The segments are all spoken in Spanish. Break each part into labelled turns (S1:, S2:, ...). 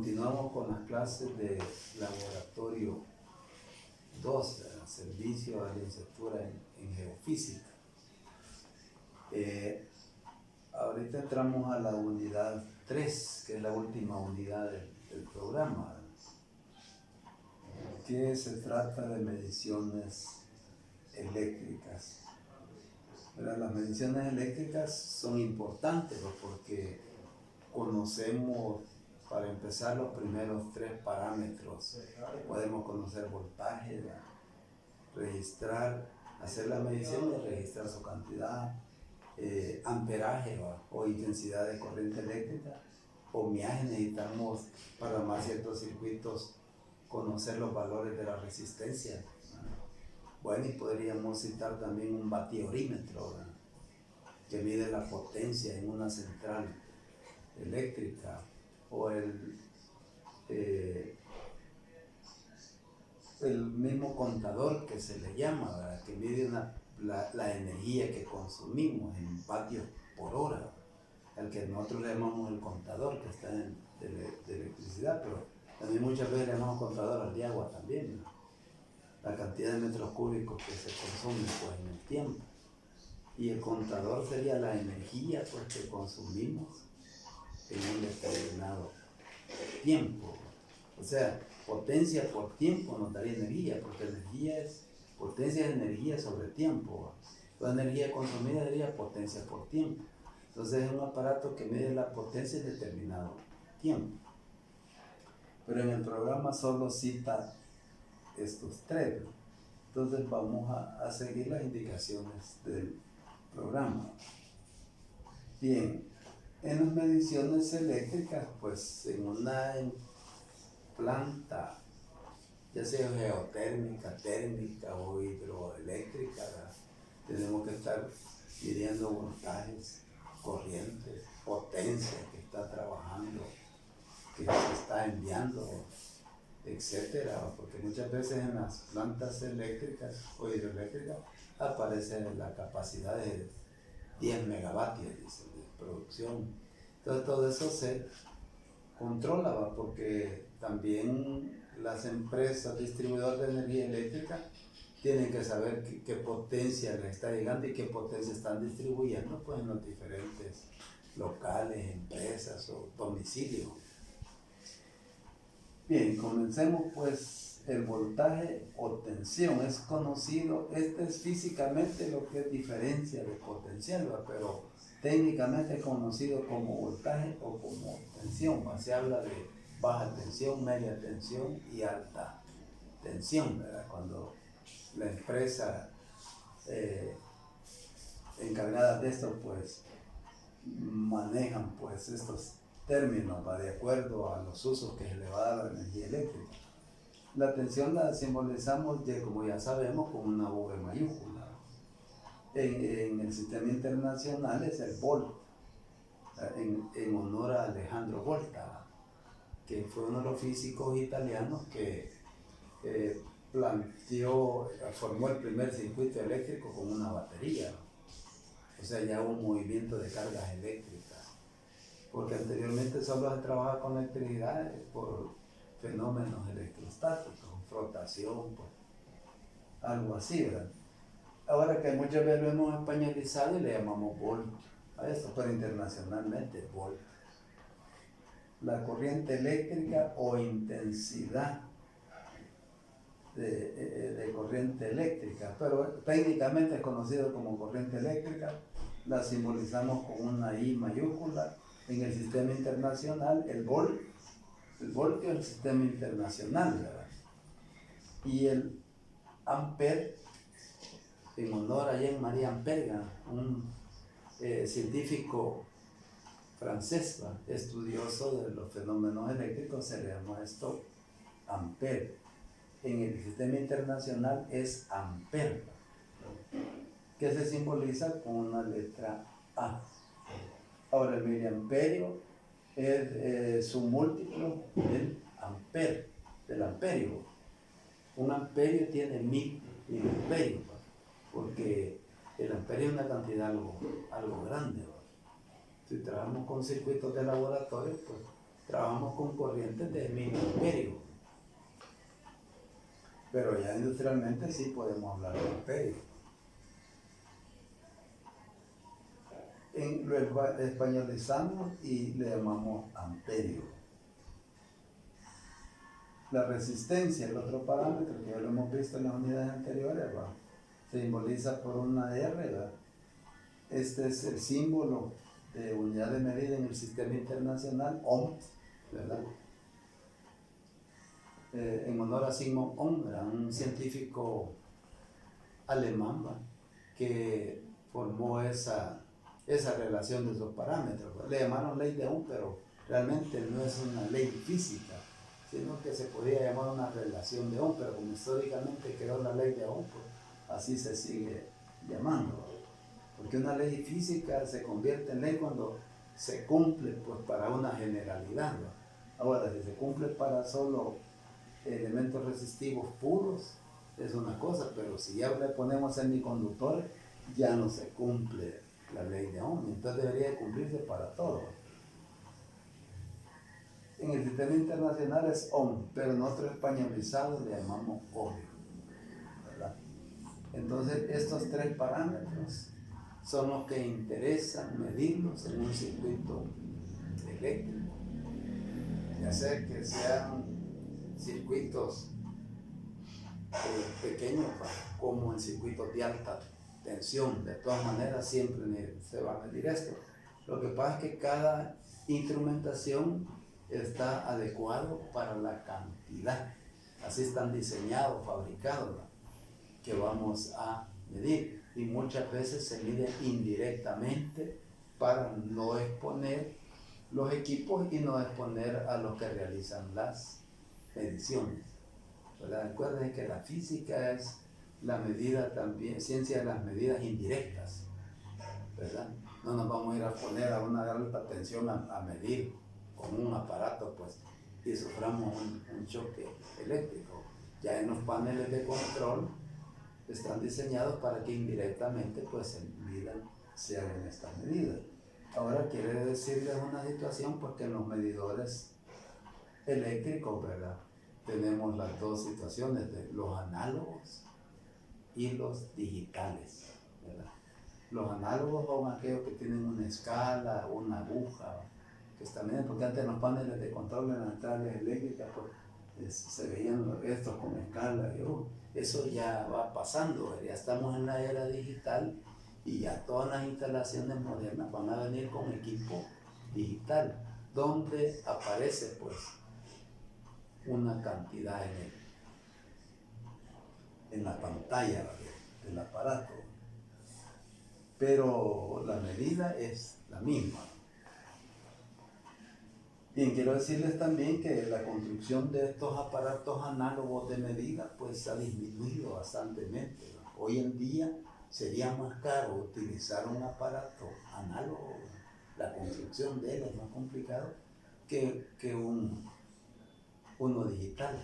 S1: Continuamos con las clases de laboratorio 2, servicio a licenciatura en geofísica. Ahorita entramos a la unidad 3, que es la última unidad del programa, que se trata de mediciones eléctricas. Pero las mediciones eléctricas son importantes, ¿no? Porque conocemos, para empezar, los primeros 3 parámetros. Podemos conocer voltaje, registrar, hacer la medición y registrar su cantidad, amperaje o intensidad de corriente eléctrica, ohmiaje. Necesitamos, para armar ciertos circuitos, conocer los valores de la resistencia. Bueno, y podríamos citar también un batiorímetro, ¿verdad?, que mide la potencia en una central eléctrica, o el mismo contador que se le llama, ¿verdad?, que mide la energía que consumimos en vatios por hora, al que nosotros le llamamos el contador, que está de electricidad, pero también muchas veces le llamamos contador al de agua también, ¿no? La cantidad de metros cúbicos que se consume pues, en el tiempo. Y el contador sería la energía pues, que consumimos en un determinado tiempo. O sea, potencia por tiempo nos daría energía, porque potencia es energía sobre tiempo. La energía consumida sería potencia por tiempo. Entonces es un aparato que mide la potencia en determinado tiempo. Pero en el programa solo cita estos 3. Entonces vamos a seguir las indicaciones del programa. Bien, en las mediciones eléctricas, pues en una planta, ya sea geotérmica, térmica o hidroeléctrica, ¿verdad?, tenemos que estar midiendo voltajes, corrientes, potencia que está trabajando, que se está enviando, etcétera, porque muchas veces en las plantas eléctricas o hidroeléctricas aparece la capacidad de 10 megavatios de producción. Entonces todo eso se controla, ¿va?, porque también las empresas distribuidoras de energía eléctrica tienen que saber qué potencia les está llegando y qué potencia están distribuyendo pues, en los diferentes locales, empresas o domicilios. Bien, comencemos pues. El voltaje o tensión es conocido, es físicamente lo que es diferencia de potencial, ¿verdad?, pero técnicamente es conocido como voltaje o como tensión, ¿verdad? Se habla de baja tensión, media tensión y alta tensión, ¿verdad? Cuando la empresa encargada de esto pues manejan pues estos términos, ¿va?, de acuerdo a los usos que se le va a dar a la energía eléctrica. La tensión la simbolizamos, como ya sabemos, con una V mayúscula. En el sistema internacional es el volt, en honor a Alejandro Volta, que fue uno de los físicos italianos que formó el primer circuito eléctrico con una batería. O sea, ya hubo un movimiento de cargas eléctricas, porque anteriormente solo se trabajaba con electricidad por fenómenos electrostáticos, frotación, pues, algo así, ¿verdad? Ahora que muchas veces lo hemos españolizado y le llamamos volt a esto, pero internacionalmente volt. La corriente eléctrica o intensidad de corriente eléctrica, pero técnicamente es conocido como corriente eléctrica. La simbolizamos con una I mayúscula. En el sistema internacional, el voltio es el sistema internacional, ¿verdad? Y el ampere, en honor a Jean-Marie Ampère, un científico francés, ¿verdad?, estudioso de los fenómenos eléctricos, se le llama esto ampere. En el sistema internacional es ampere, que se simboliza con una letra A. Ahora el miliamperio es su múltiplo del amperio. Un amperio tiene 1000 miliamperios, porque el amperio es una cantidad algo grande, ¿verdad? Si trabajamos con circuitos de laboratorio, pues trabajamos con corrientes de miliamperio. Pero ya industrialmente sí podemos hablar de amperio. Lo españolizamos y le llamamos amperio. La resistencia, el otro parámetro que ya lo hemos visto en las unidades anteriores, se simboliza por una R, ¿verdad? Este es el símbolo de unidad de medida en el sistema internacional, ohm, ¿verdad? En honor a Sigmund Ohm, ¿verdad? Un científico alemán, ¿verdad? Que formó esa relación de esos parámetros, ¿verdad? Le llamaron ley de Ohm, pero realmente no es una ley física, sino que se podía llamar una relación de Ohm, pero como históricamente quedó la ley de Ohm, pues así se sigue llamando, ¿verdad? Porque una ley física se convierte en ley cuando se cumple, pues, para una generalidad, ¿verdad? Ahora, si se cumple para solo elementos resistivos puros, es una cosa, pero si ya le ponemos semiconductores, ya no se cumple la ley de Ohm, entonces debería de cumplirse para todo. En el sistema internacional es Ohm, pero nosotros españolizados le llamamos ohmio, ¿verdad? Entonces estos tres parámetros son los que interesan medirlos en un circuito eléctrico, ya sea que sean circuitos pequeños, como en circuitos de alta tensión. De todas maneras siempre se va a medir esto. Lo que pasa es que cada instrumentación está adecuado para la cantidad, así están diseñados, fabricados, ¿no?, que vamos a medir, y muchas veces se mide indirectamente para no exponer los equipos y no exponer a los que realizan las mediciones, ¿verdad? Recuerden que la física es la medida también, ciencia de las medidas indirectas, ¿verdad? No nos vamos a ir a poner a una alta tensión a medir con un aparato, pues, y suframos un choque eléctrico. Ya en los paneles de control están diseñados para que indirectamente, pues, se hagan estas medidas. Ahora quiere decirles una situación, porque en los medidores eléctricos, ¿verdad?, tenemos las dos situaciones, de los análogos y los digitales, ¿verdad? Los análogos son aquellos que tienen una escala, una aguja, que están bien, porque antes en los paneles de control en las centrales eléctricas, pues, se veían estos con escala, y eso ya va pasando, ya estamos en la era digital y ya todas las instalaciones modernas van a venir con equipo digital, donde aparece, pues, una cantidad en la pantalla del aparato, pero la medida es la misma. Bien, quiero decirles también que la construcción de estos aparatos análogos de medida, pues, ha disminuido bastantemente. Hoy en día sería más caro utilizar un aparato análogo, la construcción de él es más complicado que uno digital.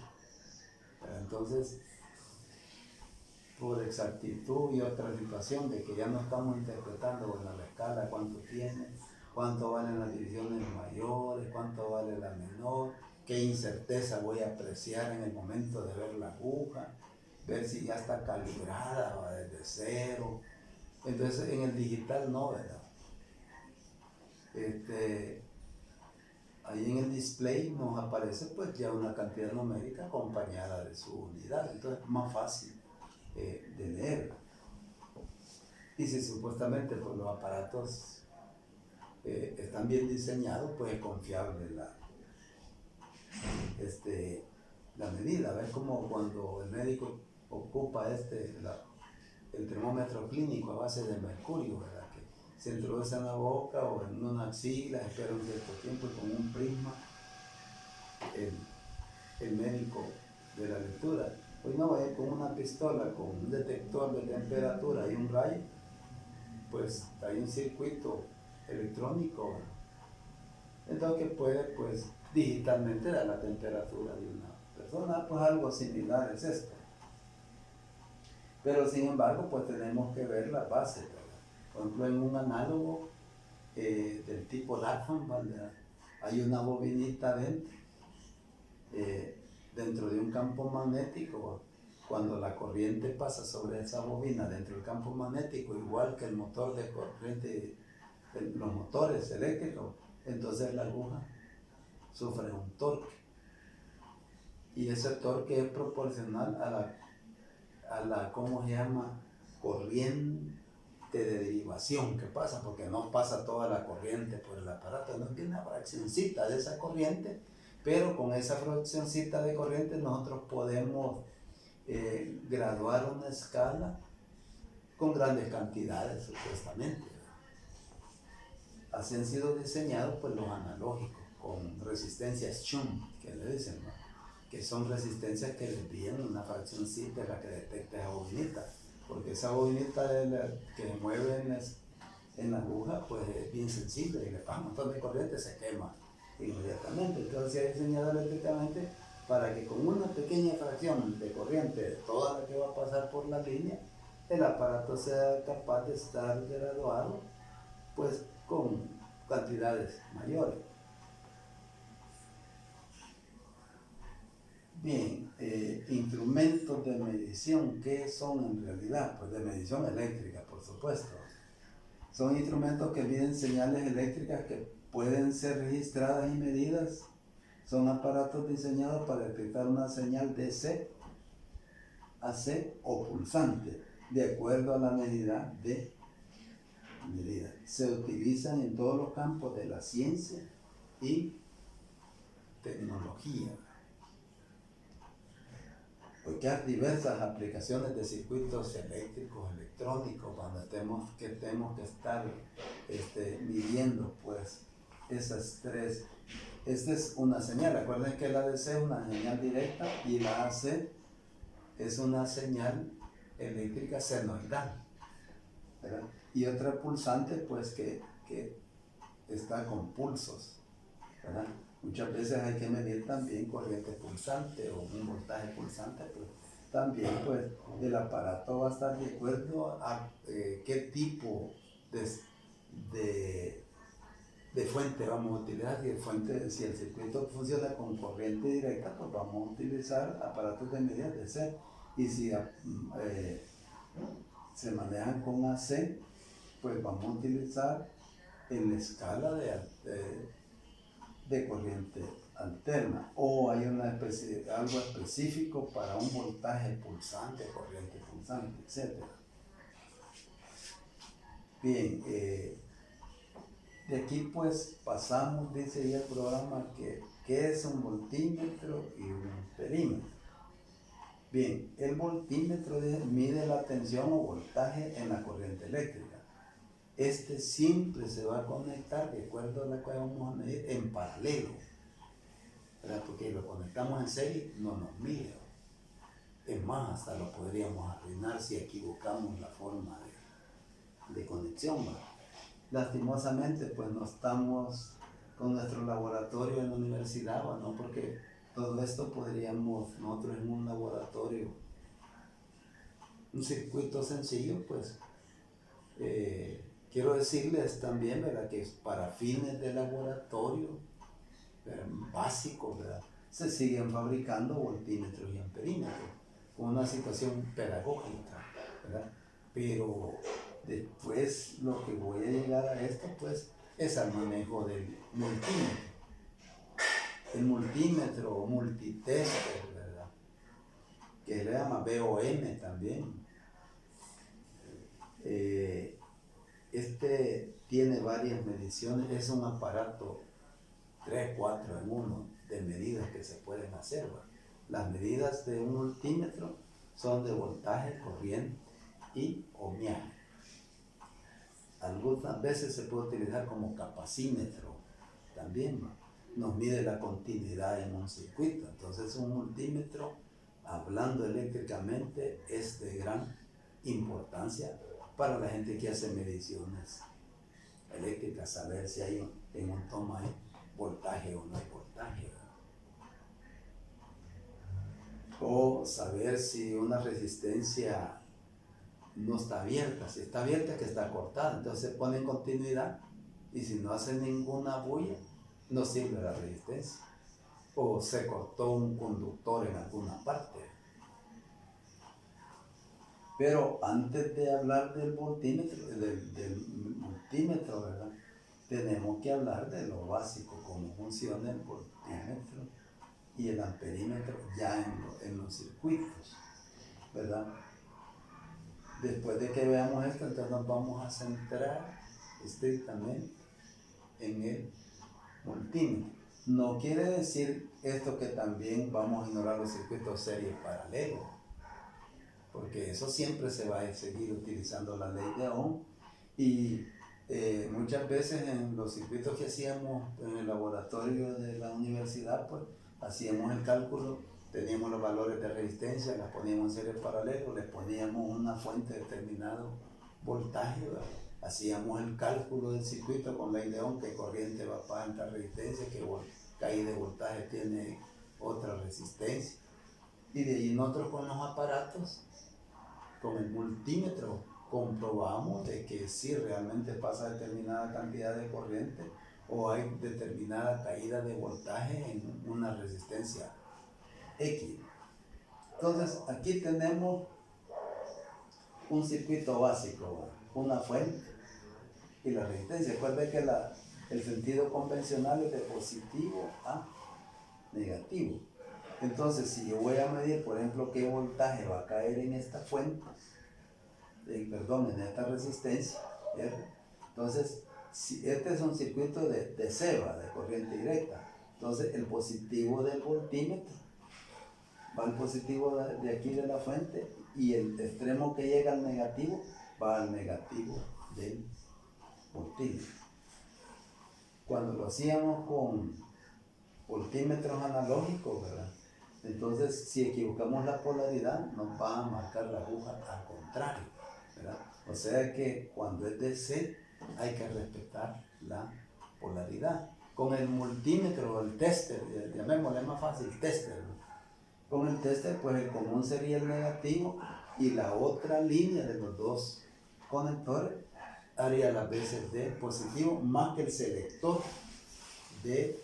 S1: Entonces, por exactitud y otra situación de que ya no estamos interpretando, bueno, la escala, cuánto tiene, cuánto valen las divisiones mayores, cuánto vale la menor, qué incerteza voy a apreciar en el momento de ver la aguja, ver si ya está calibrada o desde cero. Entonces en el digital no, ¿verdad? Ahí en el display nos aparece, pues, ya una cantidad numérica acompañada de su unidad, entonces es más fácil de leer. Y si supuestamente, pues, los aparatos están bien diseñados, pues es confiable la medida. ¿Ves? Como cuando el médico ocupa el termómetro clínico a base de mercurio, ¿verdad?, que se introduce en la boca o en una axila, espera un cierto tiempo, y con un prisma el médico de la lectura. Pues no, con una pistola, con un detector de temperatura y un rayo, pues hay un circuito electrónico, ¿verdad?, entonces que puede, pues, digitalmente dar la temperatura de una persona. Pues algo similar es esto. Pero sin embargo, pues tenemos que ver las bases, ¿verdad? Por ejemplo, en un análogo del tipo LATFAM, ¿verdad?, hay una bobinita dentro de un campo magnético. Cuando la corriente pasa sobre esa bobina dentro del campo magnético, igual que el motor de corriente, los motores eléctricos, entonces la aguja sufre un torque. Y ese torque es proporcional a la ¿cómo se llama? Corriente de derivación que pasa, porque no pasa toda la corriente por el aparato, no tiene una fraccioncita de esa corriente, pero con esa fraccioncita de corriente nosotros podemos graduar una escala con grandes cantidades, supuestamente. Así han sido diseñados pues los analógicos, con resistencias Shunt, que le dicen, ¿no? Que son resistencias que desvían una fraccioncita de la que detecta esa bobinita, porque esa bobinita que mueve en la aguja pues es bien sensible y le pasa un montón de corriente, se quema inmediatamente. Entonces se ha diseñado eléctricamente para que con una pequeña fracción de corriente de toda la que va a pasar por la línea, el aparato sea capaz de estar graduado pues con cantidades mayores. Bien, instrumentos de medición, ¿qué son en realidad? Pues de medición eléctrica, por supuesto. Son instrumentos que miden señales eléctricas que pueden ser registradas y medidas. Son aparatos diseñados para detectar una señal DC, AC o pulsante, de acuerdo a la medida de medida. Se utilizan en todos los campos de la ciencia y tecnología. Porque hay diversas aplicaciones de circuitos eléctricos, electrónicos, cuando tenemos que estar midiendo pues esas tres. Esta es una señal, recuerden que la DC es una señal directa y la AC es una señal eléctrica senoidal, ¿verdad? Y otra pulsante pues que está con pulsos, ¿verdad? Muchas veces hay que medir también corriente pulsante o un voltaje pulsante, pues también pues el aparato va a estar de acuerdo a qué tipo de fuente vamos a utilizar. Si el circuito funciona con corriente directa, pues vamos a utilizar aparatos de medida DC, y si se manejan con AC, pues vamos a utilizar en la escala de corriente alterna, o hay algo específico para un voltaje pulsante, corriente pulsante, etc. Bien, de aquí pues pasamos, dice ya el programa, que es un voltímetro y un amperímetro. Bien, el voltímetro mide la tensión o voltaje en la corriente eléctrica. Este siempre se va a conectar, de acuerdo a la que vamos a medir, en paralelo, ¿verdad? Porque lo conectamos en serie, no nos mide. Es más, hasta lo podríamos arruinar si equivocamos la forma de conexión, ¿verdad? Lastimosamente, pues no estamos con nuestro laboratorio en la universidad, ¿no? Porque todo esto podríamos, nosotros en un laboratorio, un circuito sencillo, pues, quiero decirles también, ¿verdad?, que para fines de laboratorio, ¿verdad?, básicos, ¿verdad?, se siguen fabricando voltímetros y amperímetros, con una situación pedagógica, ¿verdad? Pero después lo que voy a llegar a esto, pues, es al manejo del multímetro. El multímetro o multitester, ¿verdad?, que le llama BOM también. Tiene varias mediciones, es un aparato 3, 4 en 1 de medidas que se pueden hacer, ¿verdad? Las medidas de un multímetro son de voltaje, corriente y ohmiaje. Algunas veces se puede utilizar como capacímetro también, ¿no? Nos mide la continuidad en un circuito. Entonces un multímetro, hablando eléctricamente, es de gran importancia para la gente que hace mediciones eléctricas, saber si hay en un toma hay voltaje o no hay voltaje, ¿verdad? O saber si una resistencia no está abierta. Si está abierta, que está cortada, entonces se pone en continuidad, y si no hace ninguna bulla, no sirve la resistencia. O se cortó un conductor en alguna parte. Pero antes de hablar del voltímetro, del multímetro, ¿verdad? Tenemos que hablar de lo básico, cómo funciona el voltímetro y el amperímetro ya en los circuitos, ¿verdad? Después de que veamos esto, entonces nos vamos a centrar estrictamente en el multímetro. No quiere decir esto que también vamos a ignorar los circuitos series paralelos, porque eso siempre se va a seguir utilizando la ley de Ohm y muchas veces en los circuitos que hacíamos en el laboratorio de la universidad, pues hacíamos el cálculo, teníamos los valores de resistencia, las poníamos en series paralelos, les poníamos una fuente de determinado voltaje, ¿verdad? Hacíamos el cálculo del circuito con ley de Ohm, qué corriente va para tanta resistencia, qué caída de voltaje tiene otra resistencia. Y de ahí nosotros con los aparatos, con el multímetro, comprobamos de que sí realmente pasa determinada cantidad de corriente o hay determinada caída de voltaje en una resistencia X. Entonces aquí tenemos un circuito básico, una fuente y la resistencia. Recuerden que el sentido convencional es de positivo a negativo. Entonces, si yo voy a medir, por ejemplo, qué voltaje va a caer en esta fuente, en esta resistencia, ¿cierto? Entonces, si este es un circuito de SEBA, de corriente directa, entonces el positivo del voltímetro va al positivo de aquí de la fuente y el extremo que llega al negativo va al negativo del voltímetro. Cuando lo hacíamos con voltímetros analógicos, ¿verdad? Entonces, si equivocamos la polaridad, nos va a marcar la aguja al contrario, ¿verdad? O sea que cuando es DC, hay que respetar la polaridad. Con el multímetro, el tester, llamémosle más fácil, tester, ¿no? Con el tester, pues el común sería el negativo y la otra línea de los dos conectores haría las veces de positivo más que el selector de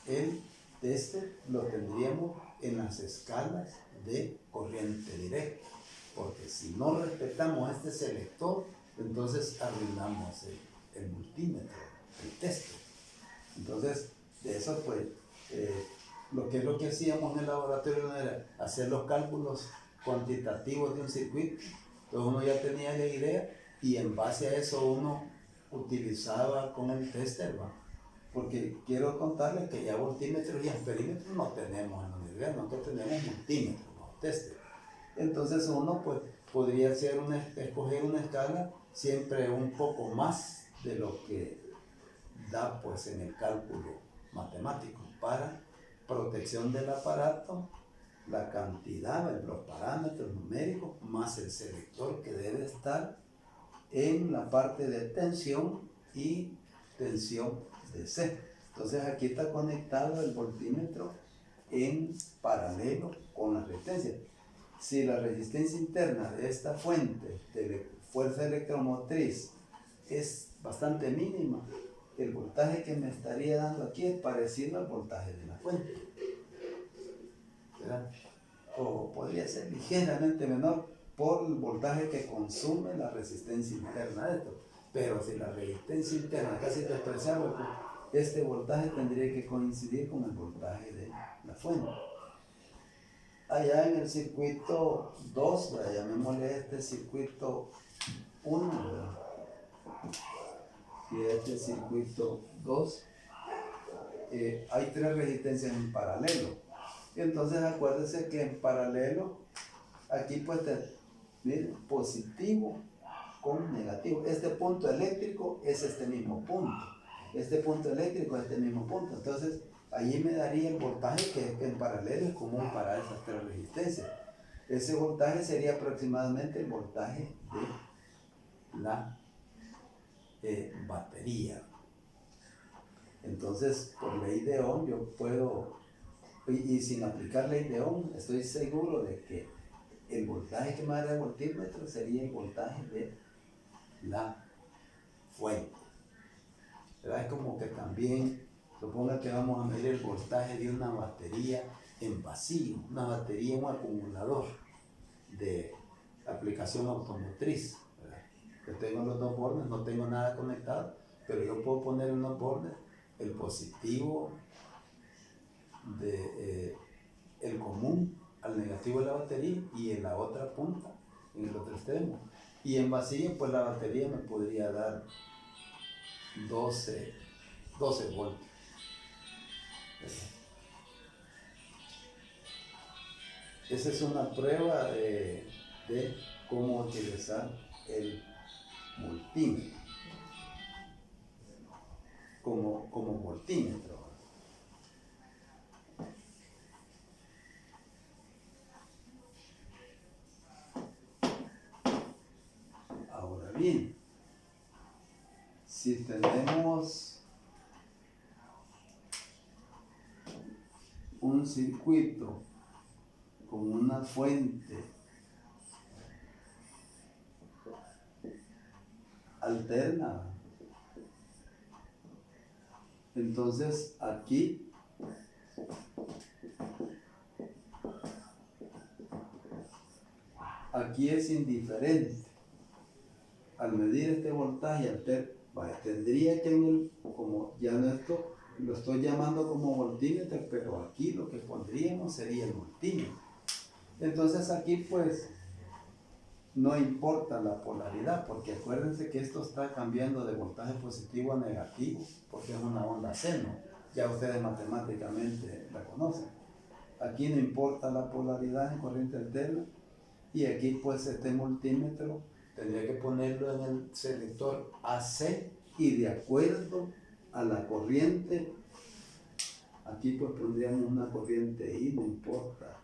S1: el tester lo tendríamos en las escalas de corriente directa, porque si no respetamos este selector, entonces arruinamos el multímetro, el tester. Entonces, de eso pues, lo que hacíamos en el laboratorio no era hacer los cálculos cuantitativos de un circuito, entonces uno ya tenía la idea y en base a eso uno utilizaba con el tester, ¿va? Porque quiero contarles que ya voltímetros y amperímetros no tenemos en la universidad, nosotros tenemos multímetros, no tester. Entonces uno pues podría escoger una escala siempre un poco más de lo que da pues en el cálculo matemático para protección del aparato, la cantidad, los parámetros numéricos más el selector que debe estar en la parte de tensión y tensión DC. Entonces aquí está conectado el voltímetro en paralelo con la resistencia. Si la resistencia interna de esta fuente de fuerza electromotriz es bastante mínima, el voltaje que me estaría dando aquí es parecido al voltaje de la fuente, ¿verdad? O podría ser ligeramente menor por el voltaje que consume la resistencia interna de esto. Pero si la resistencia interna es casi despreciable, pues este voltaje tendría que coincidir con el voltaje de la fuente. Allá en el circuito 2, llamémosle este circuito 1, ¿verdad? Y este circuito 2, hay tres resistencias en paralelo. Entonces acuérdense que en paralelo, aquí pues miren, positivo con negativo. Este punto eléctrico es este mismo punto. Este punto eléctrico es este mismo punto. Entonces, allí me daría el voltaje que en paralelo es común para esas tres resistencias. Ese voltaje sería aproximadamente el voltaje de la batería. Entonces, por ley de Ohm, yo puedo, y sin aplicar ley de Ohm, estoy seguro de que el voltaje que me dará el voltímetro sería el voltaje de la fuente. ¿verdad? Es como que también, suponga que vamos a medir el voltaje de una batería en vacío, una batería, un acumulador de aplicación automotriz, ¿verdad? Yo tengo los dos bordes, no tengo nada conectado, pero yo puedo poner en los bordes el positivo de el común al negativo de la batería y en la otra punta, en el otro extremo. Y en vacío, pues la batería me podría dar 12 voltios. Esa es una prueba de cómo utilizar el multímetro como voltímetro. Ahora bien, si tenemos un circuito con una fuente alterna, entonces aquí es indiferente. Al medir este voltaje alterno, tendría que como ya no esto lo estoy llamando como voltímetro, pero aquí lo que pondríamos sería el multímetro. Entonces aquí pues no importa la polaridad, porque acuérdense que esto está cambiando de voltaje positivo a negativo, porque es una onda seno. Ya ustedes matemáticamente la conocen. Aquí no importa la polaridad en corriente alterna, y aquí pues este multímetro tendría que ponerlo en el selector AC, y de acuerdo a la corriente, aquí pues pondríamos una corriente I, no importa,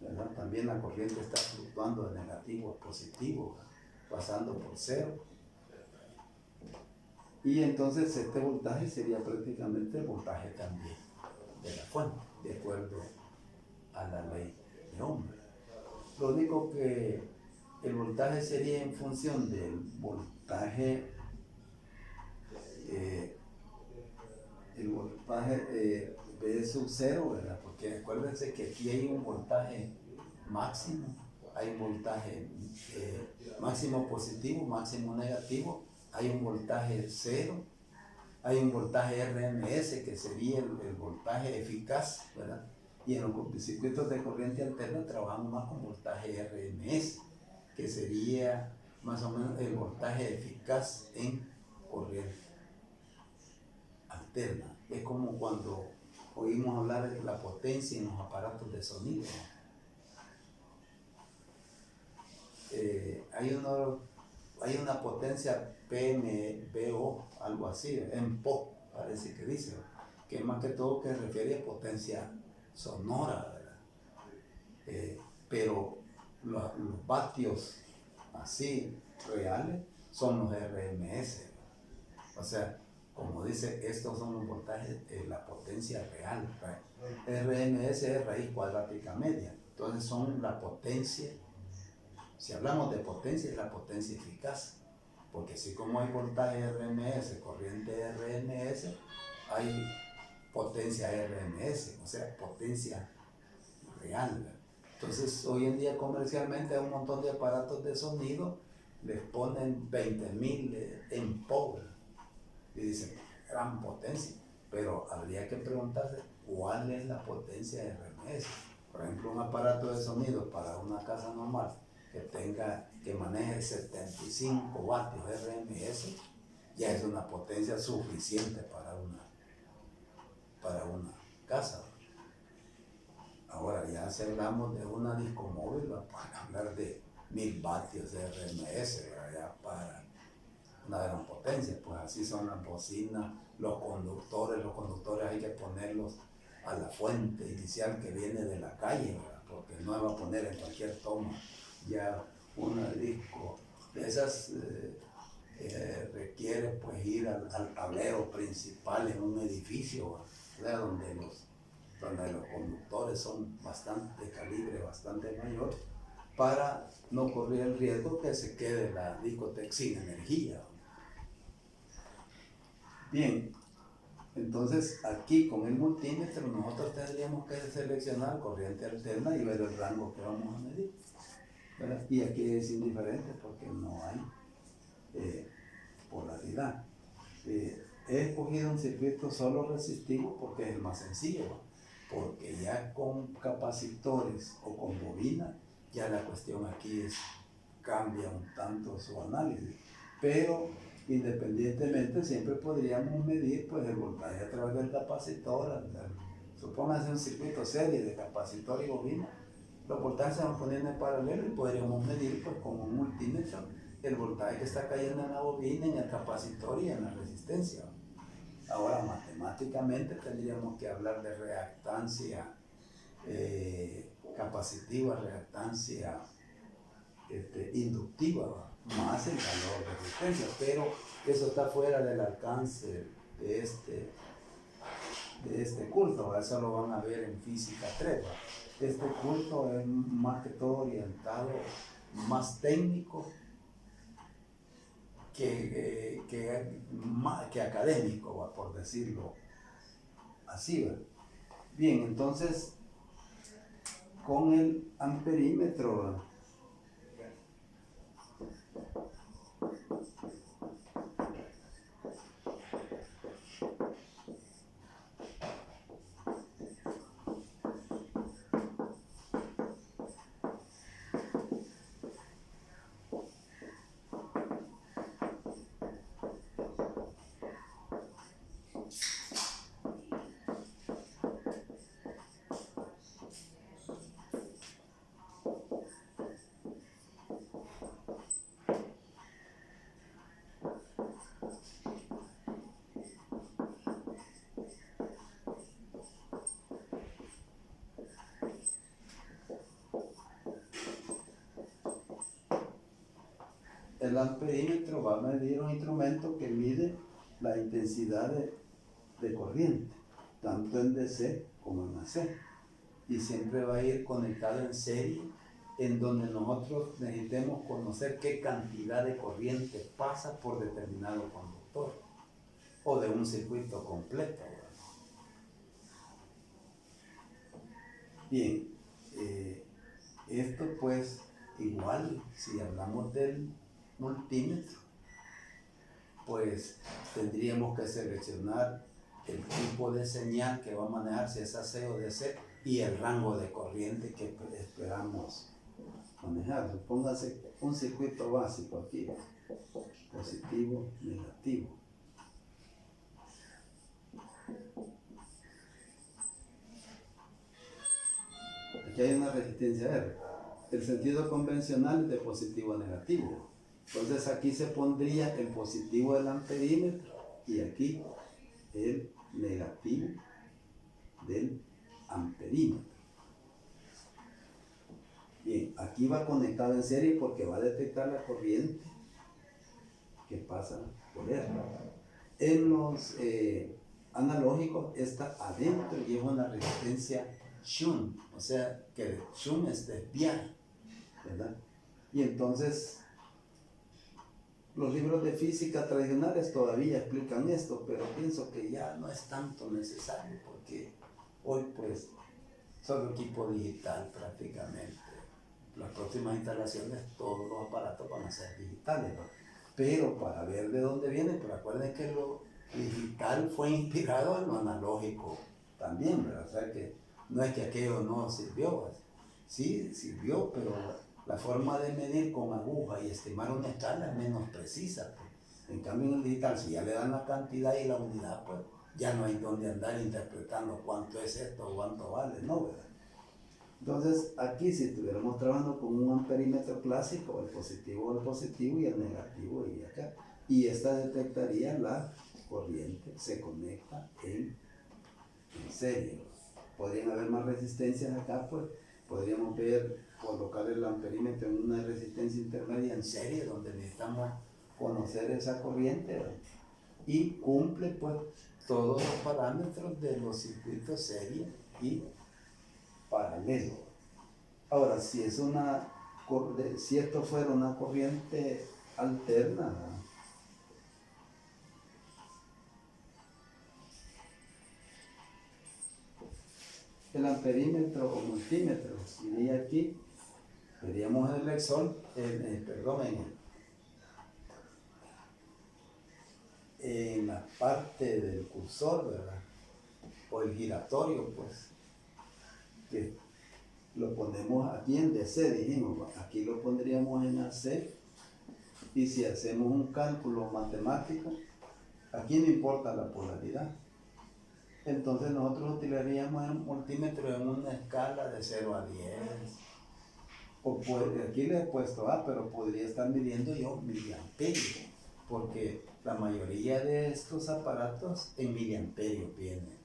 S1: ¿verdad? También la corriente está fluctuando de negativo a positivo, pasando por cero. Y entonces este voltaje sería prácticamente el voltaje también de la fuente, de acuerdo a la ley de Ohm. Lo único que el voltaje sería en función del voltaje, B sub 0, ¿verdad? Porque acuérdense que aquí hay un voltaje máximo, hay un voltaje máximo positivo, máximo negativo, hay un voltaje cero, hay un voltaje RMS que sería el voltaje eficaz, ¿verdad? Y en los circuitos de corriente alterna trabajamos más con voltaje RMS, que sería más o menos el voltaje eficaz en corriente alterna. Es como cuando oímos hablar de la potencia en los aparatos de sonido. Hay una potencia PMBO, algo así, en PO, parece que dice, que más que todo que refiere a potencia sonora, ¿verdad? Pero los vatios así reales son los RMS. O sea, como dice, estos son los voltajes de la potencia real. RMS es raíz cuadrática media. Entonces son la potencia. Si hablamos de potencia, es la potencia eficaz. Porque así como hay voltaje RMS, corriente RMS, hay potencia RMS, o sea, potencia real. Entonces, hoy en día comercialmente hay un montón de aparatos de sonido, les ponen 20.000 en power y dicen, gran potencia, pero habría que preguntarse cuál es la potencia de RMS. Por ejemplo, un aparato de sonido para una casa normal que maneje 75 vatios RMS, ya es una potencia suficiente para una casa. Ahora, ya si hablamos de una disco móvil, para hablar de 1000 vatios de RMS, ya para una gran potencia. Pues así son las bocinas, los conductores hay que ponerlos a la fuente inicial que viene de la calle, ¿verdad? Porque no va a poner en cualquier toma ya una disco. De esas requiere pues ir al tablero principal en un edificio, ¿verdad? donde los conductores son de calibre bastante mayor, para no correr el riesgo que se quede la discoteca sin energía. Bien, entonces aquí con el multímetro nosotros tendríamos que seleccionar corriente alterna y ver el rango que vamos a medir, ¿verdad? Y aquí es indiferente porque no hay polaridad. He escogido un circuito solo resistivo porque es el más sencillo, ¿no? Porque ya con capacitores o con bobina, ya la cuestión aquí cambia un tanto su análisis. Pero independientemente siempre podríamos medir pues, el voltaje a través del capacitor. Supóngase un circuito serie de capacitor y bobina, los voltajes se van poniendo en paralelo y podríamos medir pues, con un multímetro el voltaje que está cayendo en la bobina, en el capacitor y en la resistencia. Ahora, matemáticamente tendríamos que hablar de reactancia capacitiva, reactancia inductiva, más el valor de resistencia, pero eso está fuera del alcance de este curso, eso lo van a ver en física 3. Este curso es más que todo orientado, más técnico que académico, por decirlo así, ¿verdad? Bien, entonces con el amperímetro, ¿verdad? El amperímetro va a medir un instrumento que mide la intensidad de corriente, tanto en DC como en AC, y siempre va a ir conectado en serie, en donde nosotros necesitemos conocer qué cantidad de corriente pasa por determinado conductor o de un circuito completo. Bien, esto pues igual si hablamos del multímetro, pues tendríamos que seleccionar el tipo de señal que va a manejar, si es AC o DC, y el rango de corriente que esperamos manejar. Supóngase un circuito básico aquí, positivo, negativo. Aquí hay una resistencia R. El sentido convencional es de positivo a negativo. Entonces aquí se pondría el positivo del amperímetro y aquí el negativo del amperímetro. Bien, aquí va conectado en serie porque va a detectar la corriente que pasa por él. En los analógicos está adentro y es una resistencia shunt, o sea que shunt es desviar, ¿verdad? Y entonces los libros de física tradicionales todavía explican esto, pero pienso que ya no es tanto necesario porque hoy pues solo equipo digital prácticamente. Las próximas instalaciones, todos los aparatos van a ser digitales, ¿no? Pero para ver de dónde viene, pero acuerden que lo digital fue inspirado en lo analógico también, ¿verdad? O sea que no es que aquello no sirvió, pues. Sí sirvió, pero la forma de medir con aguja y estimar una escala es menos precisa, pues. En cambio en el digital, si ya le dan la cantidad y la unidad, pues ya no hay donde andar interpretando cuánto es esto o cuánto vale, ¿no? ¿Verdad? Entonces, aquí si estuviéramos trabajando con un amperímetro clásico, el positivo y el negativo iría acá. Y esta detectaría la corriente, se conecta en serie. Podrían haber más resistencias acá, pues podríamos colocar el amperímetro en una resistencia intermedia en serie, donde necesitamos conocer esa corriente, ¿verdad? Y cumple pues todos los parámetros de los circuitos serie y paralelo. Ahora, si esto fuera una corriente alterna, el amperímetro o multímetro iría aquí, veríamos el Lexol, en la parte del cursor, ¿verdad? O el giratorio, pues, que lo ponemos aquí en DC, dijimos, aquí lo pondríamos en AC, y si hacemos un cálculo matemático, aquí no importa la polaridad. Entonces nosotros utilizaríamos el multímetro en una escala de 0 a 10. O aquí le he puesto A, pero podría estar midiendo yo miliamperios, porque la mayoría de estos aparatos en miliamperios vienen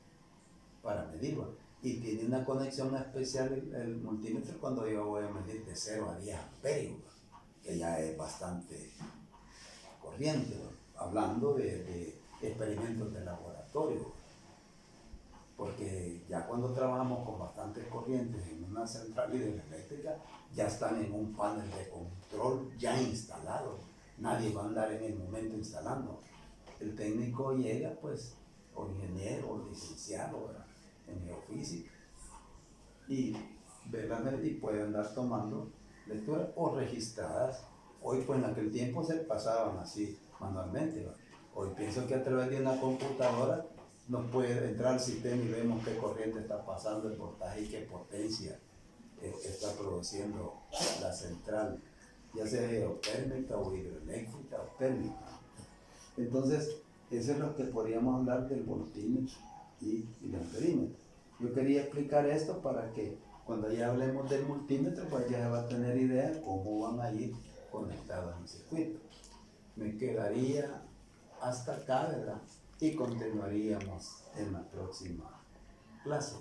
S1: para medirlo. Y tiene una conexión especial el multímetro cuando yo voy a medir de 0 a 10 amperios, que ya es bastante corriente, ¿no? Hablando de experimentos de laboratorio. Porque ya cuando trabajamos con bastantes corrientes en una central hidroeléctrica, ya están en un panel de control ya instalado. Nadie va a andar en el momento instalando. El técnico llega, pues, o ingeniero, o licenciado, ¿verdad?, en geofísica, y y puede andar tomando lecturas o registradas. Hoy, pues, en aquel tiempo se pasaban así manualmente, ¿verdad? Hoy pienso que a través de una computadora nos puede entrar al sistema y vemos qué corriente está pasando, el voltaje y qué potencia está produciendo la central, ya sea geotérmica o hidroeléctrica o térmica. Entonces, eso es lo que podríamos hablar del voltímetro y el amperímetro. Yo quería explicar esto para que cuando ya hablemos del multímetro, pues ya va a tener idea cómo van a ir conectados en el circuito. Me quedaría hasta acá, ¿verdad? Y continuaríamos en la próxima clase.